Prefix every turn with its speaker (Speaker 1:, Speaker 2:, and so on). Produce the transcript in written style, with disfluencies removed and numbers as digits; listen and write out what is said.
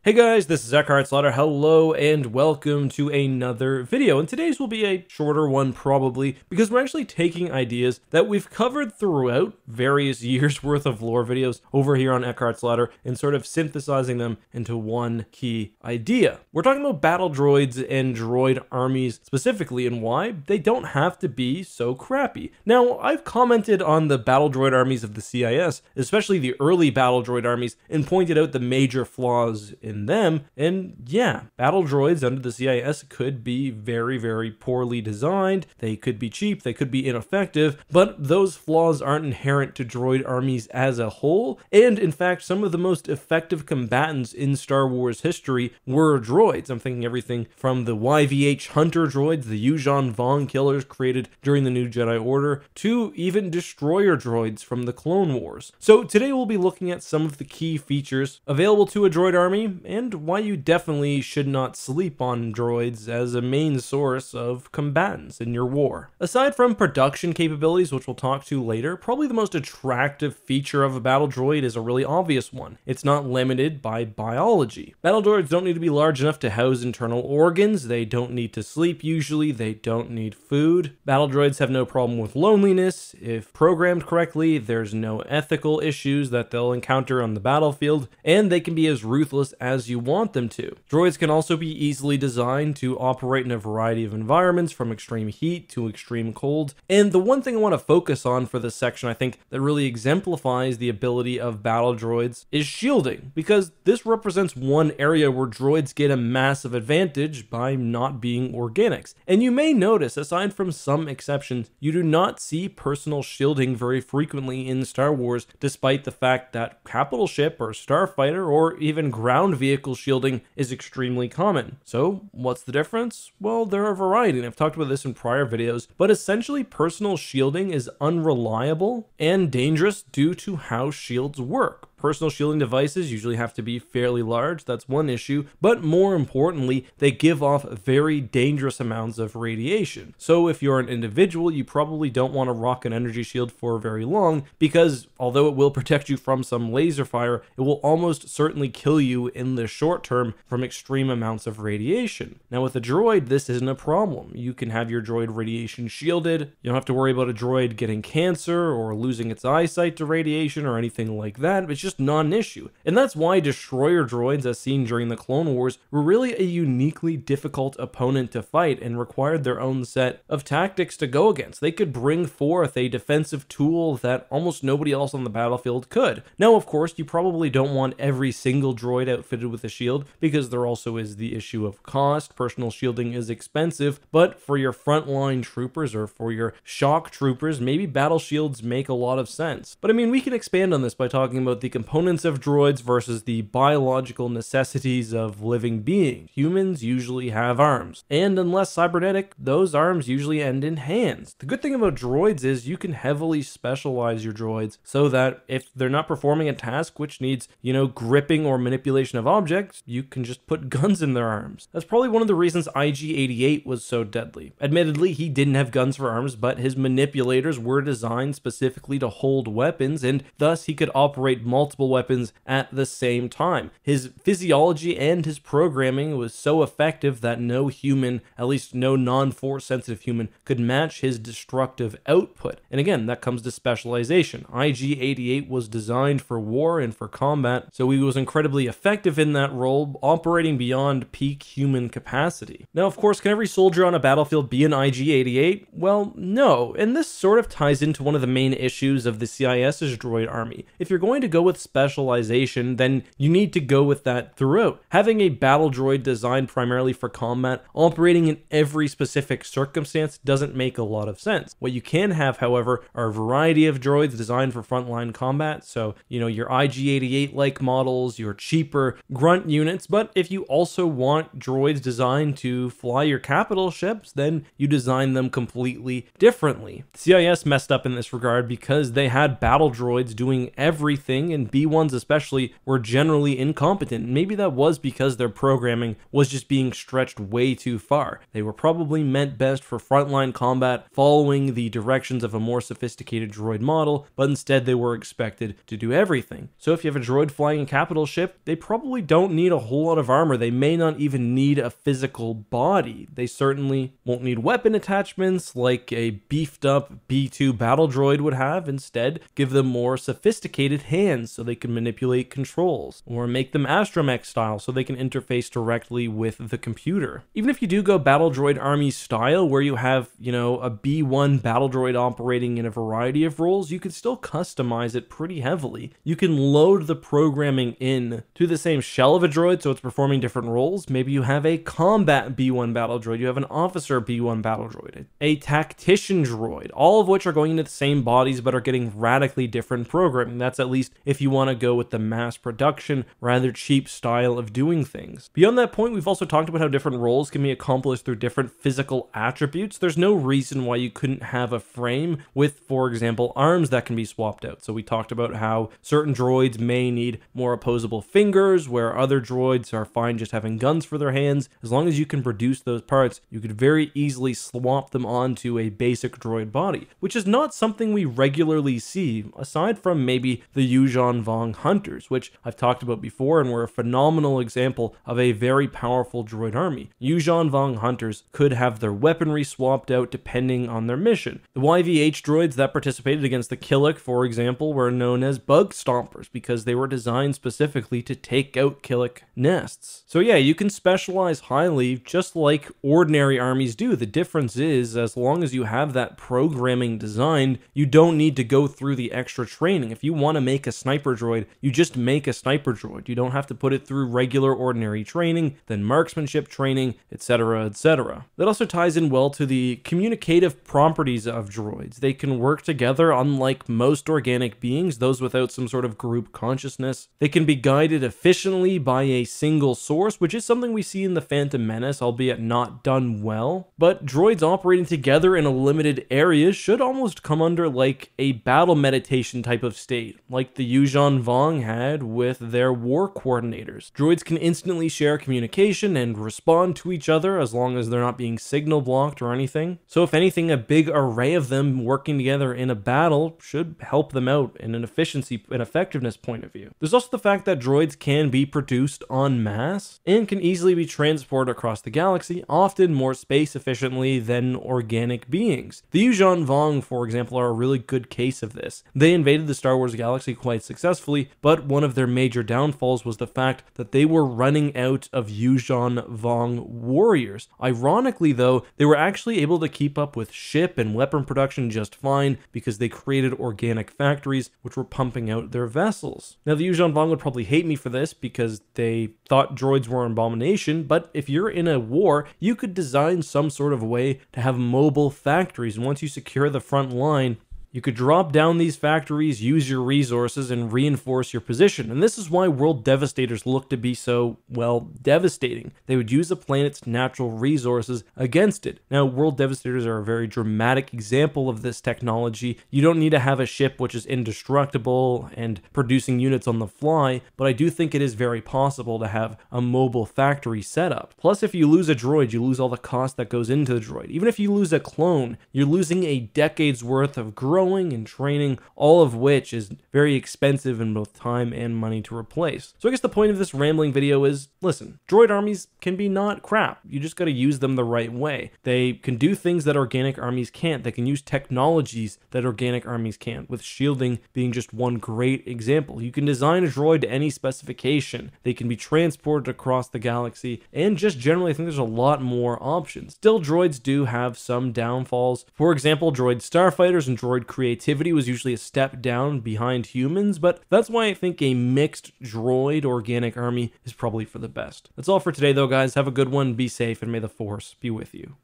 Speaker 1: Hey guys, this is EckhartsLadder. Hello and welcome to another video. And today's will be a shorter one probably because we're actually taking ideas that we've covered throughout various years worth of lore videos over here on EckhartsLadder and sort of synthesizing them into one key idea. We're talking about battle droids and droid armies specifically and why they don't have to be so crappy. Now, I've commented on the battle droid armies of the CIS, especially the early battle droid armies, and pointed out the major flaws in them, and yeah, battle droids under the CIS could be very poorly designed, they could be cheap, they could be ineffective, but those flaws aren't inherent to droid armies as a whole, and in fact some of the most effective combatants in Star Wars history were droids. I'm thinking everything from the YVH Hunter droids, the Yuuzhan Vong killers created during the New Jedi Order, to even destroyer droids from the Clone Wars. So today we'll be looking at some of the key features available to a droid army, and why you definitely should not sleep on droids as a main source of combatants in your war. Aside from production capabilities, which we'll talk to later, probably the most attractive feature of a battle droid is a really obvious one. It's not limited by biology. Battle droids don't need to be large enough to house internal organs, they don't need to sleep usually, they don't need food. Battle droids have no problem with loneliness. If programmed correctly, there's no ethical issues that they'll encounter on the battlefield, and they can be as ruthless as you want them to. Droids can also be easily designed to operate in a variety of environments, from extreme heat to extreme cold. And the one thing I want to focus on for this section, I think, that really exemplifies the ability of battle droids is shielding, because this represents one area where droids get a massive advantage by not being organics. And you may notice, aside from some exceptions, you do not see personal shielding very frequently in Star Wars, despite the fact that capital ship or starfighter or even ground vehicle shielding is extremely common. So what's the difference? Well, there are a variety, and I've talked about this in prior videos, but essentially personal shielding is unreliable and dangerous due to how shields work. Personal shielding devices usually have to be fairly large, that's one issue, but more importantly, they give off very dangerous amounts of radiation. So if you're an individual, you probably don't want to rock an energy shield for very long, because although it will protect you from some laser fire, it will almost certainly kill you in the short term from extreme amounts of radiation. Now with a droid, this isn't a problem. You can have your droid radiation shielded, you don't have to worry about a droid getting cancer or losing its eyesight to radiation or anything like that. It's just not an issue. And that's why destroyer droids, as seen during the Clone Wars, were really a uniquely difficult opponent to fight and required their own set of tactics to go against. They could bring forth a defensive tool that almost nobody else on the battlefield could. Now, of course, you probably don't want every single droid outfitted with a shield, because there also is the issue of cost. Personal shielding is expensive, but for your frontline troopers or for your shock troopers, maybe battle shields make a lot of sense. But I mean, we can expand on this by talking about the components of droids versus the biological necessities of living beings. Humans usually have arms, and unless cybernetic, those arms usually end in hands. The good thing about droids is you can heavily specialize your droids so that if they're not performing a task which needs, gripping or manipulation of objects, you can just put guns in their arms. That's probably one of the reasons IG-88 was so deadly. Admittedly, he didn't have guns for arms, but his manipulators were designed specifically to hold weapons, and thus he could operate multiple weapons at the same time. His physiology and his programming was so effective that no human, at least no non-force sensitive human, could match his destructive output. And again, that comes to specialization. IG-88 was designed for war and for combat, so he was incredibly effective in that role, operating beyond peak human capacity. Now, of course, can every soldier on a battlefield be an IG-88? Well, no, and this sort of ties into one of the main issues of the CIS's droid army. If you're going to go with specialization, then you need to go with that throughout. Having a battle droid designed primarily for combat, operating in every specific circumstance, doesn't make a lot of sense. What you can have, however, are a variety of droids designed for frontline combat, so, your IG-88-like models, your cheaper grunt units, but if you also want droids designed to fly your capital ships, then you design them completely differently. CIS messed up in this regard because they had battle droids doing everything and and B1s especially were generally incompetent. Maybe that was because their programming was just being stretched way too far. They were probably meant best for frontline combat, following the directions of a more sophisticated droid model, but instead they were expected to do everything. So if you have a droid flying a capital ship, they probably don't need a whole lot of armor. They may not even need a physical body. They certainly won't need weapon attachments like a beefed up B2 battle droid would have. Instead, give them more sophisticated hands so they can manipulate controls, or make them astromech style so they can interface directly with the computer. Even if you do go battle droid army style, where you have, a B1 battle droid operating in a variety of roles, you could still customize it pretty heavily. You can load the programming in to the same shell of a droid so it's performing different roles. Maybe you have a combat B1 battle droid, you have an officer B1 battle droid, a tactician droid, all of which are going into the same bodies but are getting radically different programming. That's at least if you want to go with the mass production, rather cheap style of doing things. Beyond that point, we've also talked about how different roles can be accomplished through different physical attributes. There's no reason why you couldn't have a frame with, for example, arms that can be swapped out. So we talked about how certain droids may need more opposable fingers, where other droids are fine just having guns for their hands. As long as you can produce those parts, you could very easily swap them onto a basic droid body, which is not something we regularly see, aside from maybe the Yuuzhan Vong Hunters, which I've talked about before and were a phenomenal example of a very powerful droid army. Yuuzhan Vong Hunters could have their weaponry swapped out depending on their mission. The YVH droids that participated against the Killik, for example, were known as bug stompers because they were designed specifically to take out Killik nests. So yeah, you can specialize highly just like ordinary armies do. The difference is, as long as you have that programming designed, you don't need to go through the extra training. If you want to make a sniper droid, you just make a sniper droid. You don't have to put it through regular ordinary training, then marksmanship training, etc., etc. That also ties in well to the communicative properties of droids. They can work together unlike most organic beings, those without some sort of group consciousness. They can be guided efficiently by a single source, which is something we see in the Phantom Menace, albeit not done well. But droids operating together in a limited area should almost come under like a battle meditation type of state, like the Yuuzhan Vong had with their war coordinators. Droids can instantly share communication and respond to each other as long as they're not being signal blocked or anything. So if anything, a big array of them working together in a battle should help them out in an efficiency and effectiveness point of view. There's also the fact that droids can be produced en masse and can easily be transported across the galaxy, often more space efficiently than organic beings. The Yuuzhan Vong, for example, are a really good case of this. They invaded the Star Wars galaxy quite successfully, but one of their major downfalls was the fact that they were running out of Yuuzhan Vong warriors. Ironically though, they were actually able to keep up with ship and weapon production just fine because they created organic factories which were pumping out their vessels. Now the Yuuzhan Vong would probably hate me for this because they thought droids were an abomination, but if you're in a war, you could design some sort of way to have mobile factories, and once you secure the front line, you could drop down these factories, use your resources, and reinforce your position. And this is why world devastators look to be so, well, devastating. They would use a planet's natural resources against it. Now, world devastators are a very dramatic example of this technology. You don't need to have a ship which is indestructible and producing units on the fly, but I do think it is very possible to have a mobile factory set up. Plus, if you lose a droid, you lose all the cost that goes into the droid. Even if you lose a clone, you're losing a decade's worth of growth and training, all of which is very expensive in both time and money to replace. So I guess the point of this rambling video is, listen, droid armies can be not crap. You just got to use them the right way. They can do things that organic armies can't. They can use technologies that organic armies can't, with shielding being just one great example. You can design a droid to any specification. They can be transported across the galaxy, and just generally I think there's a lot more options. Still, droids do have some downfalls. For example, droid starfighters and droid creativity was usually a step down behind humans, but that's why I think a mixed droid organic army is probably for the best. That's all for today though, guys. Have a good one, be safe, and may the Force be with you.